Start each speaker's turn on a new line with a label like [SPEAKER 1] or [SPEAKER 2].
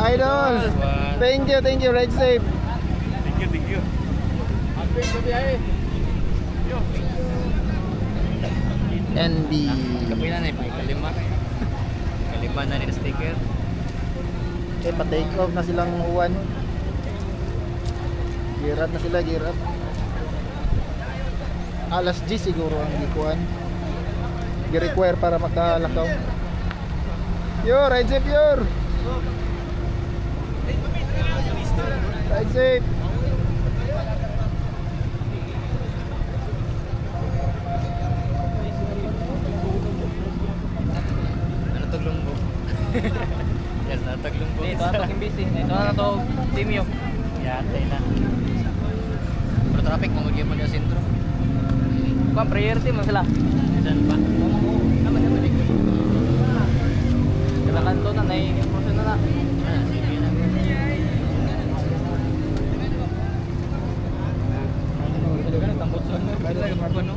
[SPEAKER 1] Idol. Thank you. Ride safe.
[SPEAKER 2] Thank you.
[SPEAKER 1] NB.
[SPEAKER 2] Kapila na yung kalima. Kalima na rin sticker.
[SPEAKER 1] Okay, pa-take off na silang uwan. Gear up na sila, gear up. Alas 10 siguro ang gikuan. Gi-require para makalakaw. Yo, ride safe, Yor. Ride safe.
[SPEAKER 2] Ano to lumbo? Yes, na tag lumbo.
[SPEAKER 3] Ito na to busy. Ito na to Timio.
[SPEAKER 2] Yatay na. Pero traffic mo magiging mo sentro.
[SPEAKER 3] Kung priority mo sila.
[SPEAKER 2] Saan pa? Naman.
[SPEAKER 3] Kada kanto na nai-impression na.
[SPEAKER 2] Sige na.
[SPEAKER 3] Talaga nagtambot sa ano.
[SPEAKER 2] Kaya yung mga no?